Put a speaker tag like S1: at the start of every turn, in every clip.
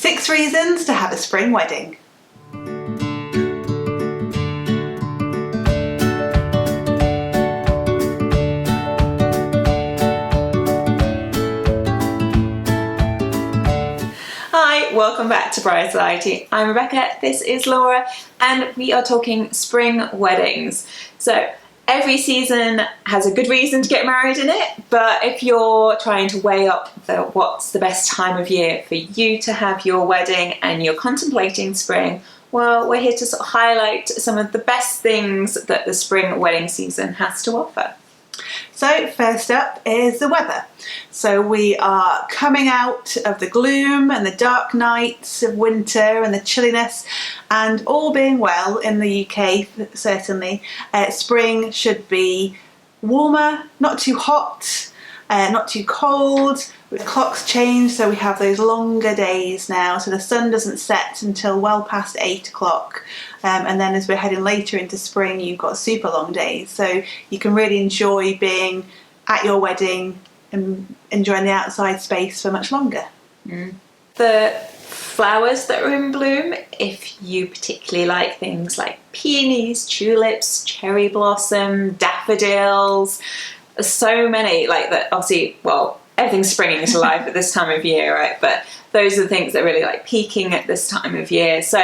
S1: 6 reasons to have a spring wedding.
S2: Hi, welcome back to Bride Society. I'm Rebecca, this is Laura, and we are talking spring weddings. So every season has a good reason to get married in it, but if you're trying to weigh up what's the best time of year for you to have your wedding and you're contemplating spring, well, we're here to sort of highlight some of the best things that the spring wedding season has to offer.
S1: So first up is the weather. So we are coming out of the gloom and the dark nights of winter and the chilliness, and all being well in the UK certainly, spring should be warmer, not too hot, not too cold. The clocks change, so we have those longer days now, so the sun doesn't set until well past 8 o'clock. And then as we're heading later into spring, you've got super long days, so you can really enjoy being at your wedding and enjoying the outside space for much longer.
S2: The flowers that are in bloom, if you particularly like things like peonies, tulips, cherry blossom, daffodils, so many, like that, obviously, well, everything's springing to life at this time of year, right? But those are the things that are really like peaking at this time of year. So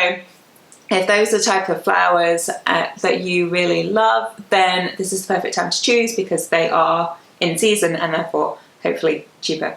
S2: if those are the type of flowers that you really love, then this is the perfect time to choose because they are in season and therefore hopefully cheaper.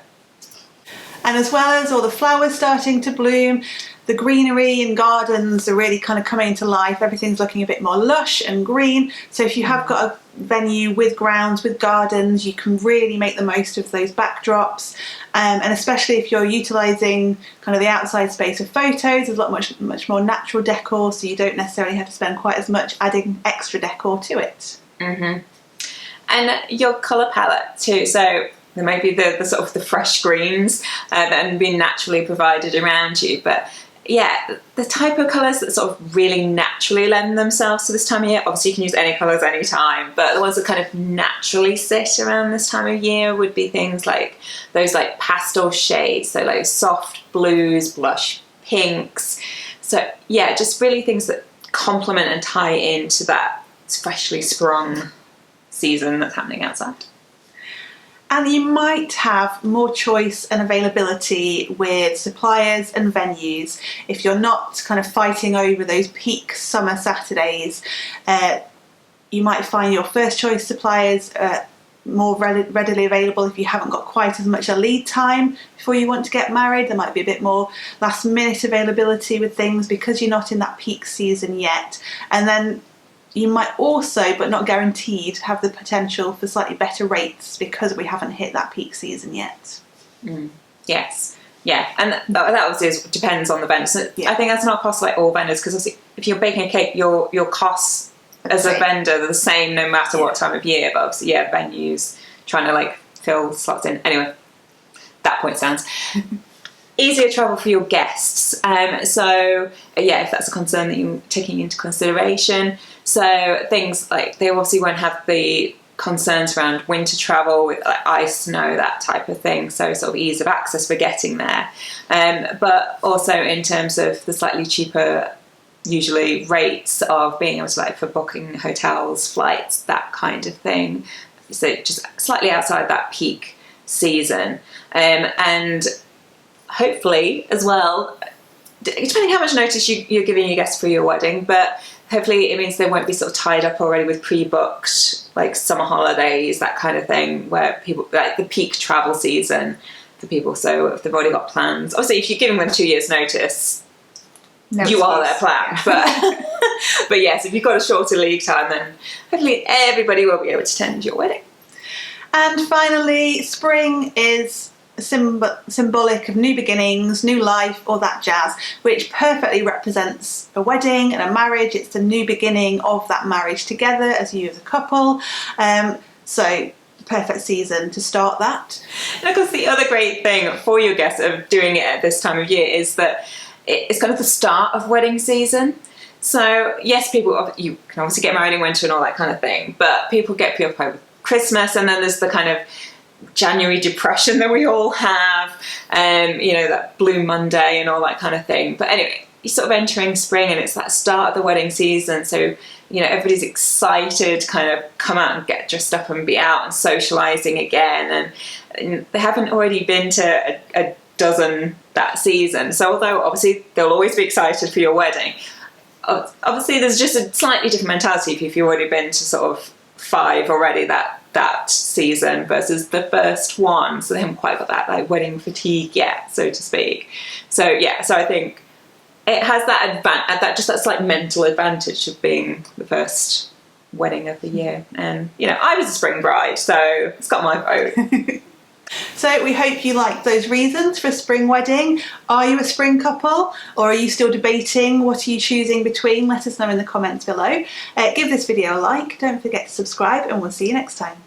S1: And as well as all the flowers starting to bloom, the greenery and gardens are really kind of coming to life. Everything's looking a bit more lush and green. So if you have got a venue with grounds, with gardens, you can really make the most of those backdrops. And especially if you're utilising kind of the outside space of photos, there's a lot much more natural decor, so you don't necessarily have to spend quite as much adding extra decor to it.
S2: And your colour palette too. So there may be the sort of the fresh greens that have been naturally provided around you, but yeah, the type of colours that sort of really naturally lend themselves to this time of year. Obviously you can use any colours any time, but the ones that kind of naturally sit around this time of year would be things like those like pastel shades, so like soft blues, blush pinks. So yeah, just really things that complement and tie into that freshly sprung season that's happening outside.
S1: And you might have more choice and availability with suppliers and venues if you're not kind of fighting over those peak summer Saturdays. You might find your first choice suppliers more readily available if you haven't got quite as much a lead time before you want to get married. There might be a bit more last minute availability with things because you're not in that peak season yet. And then you might also, but not guaranteed, have the potential for slightly better rates because we haven't hit that peak season yet.
S2: Yes. Yeah, and that obviously depends on the vendor. So yeah. I think that's not across like all vendors, because obviously if you're baking a cake, your costs as a vendor are the same no matter what time of year. But obviously, yeah, venues trying to like fill slots in. Anyway, that point stands. Easier travel for your guests. So yeah, if that's a concern that you're taking into consideration. So things like they obviously won't have the concerns around winter travel with like ice, snow, that type of thing. So sort of ease of access for getting there. But also in terms of the slightly cheaper, usually rates of being able to like for booking hotels, flights, that kind of thing. So just slightly outside that peak season. And hopefully as well, depending how much notice you're giving your guests for your wedding, but hopefully it means they won't be sort of tied up already with pre-booked like summer holidays, that kind of thing, where people like the peak travel season for people. So if they've already got plans, obviously if you're giving them 2 years notice, you are their plan. But yes, if you've got a shorter lead time, then hopefully everybody will be able to attend your wedding.
S1: And finally, spring is symbolic of new beginnings, new life, all that jazz, which perfectly represents a wedding and a marriage. It's the new beginning of that marriage together as you as a couple. So perfect season to start that.
S2: And of course the other great thing for your guests of doing it at this time of year is that it's kind of the start of wedding season. So yes, you can obviously get married in winter and all that kind of thing, but people get preoccupied with Christmas, and then there's the kind of January depression that we all have, you know, that Blue Monday and all that kind of thing. But anyway, you're sort of entering spring and it's that start of the wedding season. So, you know, everybody's excited to kind of come out and get dressed up and be out and socialising again. And they haven't already been to a dozen that season. So although obviously they'll always be excited for your wedding, obviously there's just a slightly different mentality if you've already been to sort of 5 already that season versus the first one. So they haven't quite got that like wedding fatigue yet, so to speak. So yeah, so I think it has that slight mental advantage of being the first wedding of the year. And you know, I was a spring bride, so it's got my vote.
S1: So we hope you like those reasons for a spring wedding. Are you a spring couple, or are you still debating? What are you choosing between? Let us know in the comments below. Give this video a like, don't forget to subscribe, and we'll see you next time.